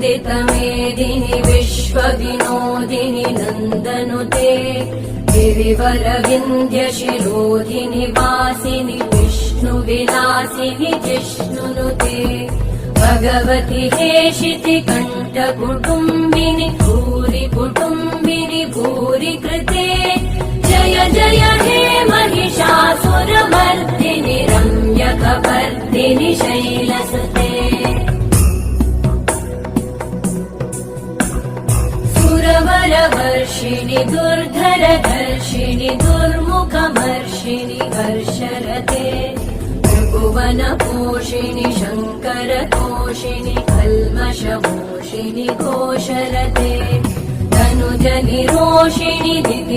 वन्दितमेदिनि विश्वविनोदिनि नन्दनुते गिरिवरविन्ध्यशिरोधिनि वासिनि विष्णुविलासिनि जिष्णुनुते भगवति हेशिति कण्ठकुटुम्बिनि भूरि कुटुम्बिनि भूरि कृते जय जय हे महिषासुरमर्दिनि रम्यकपर्दिनि शैलसुते सुरवरवर्षिणि दुर्धरधर्षिणि दुर्मुखमर्षिणि हर्षरते भुवनपोषिणि शङ्करतोषिणि कल्मषमोषिणि घोषरते तनुजनिरोषिणि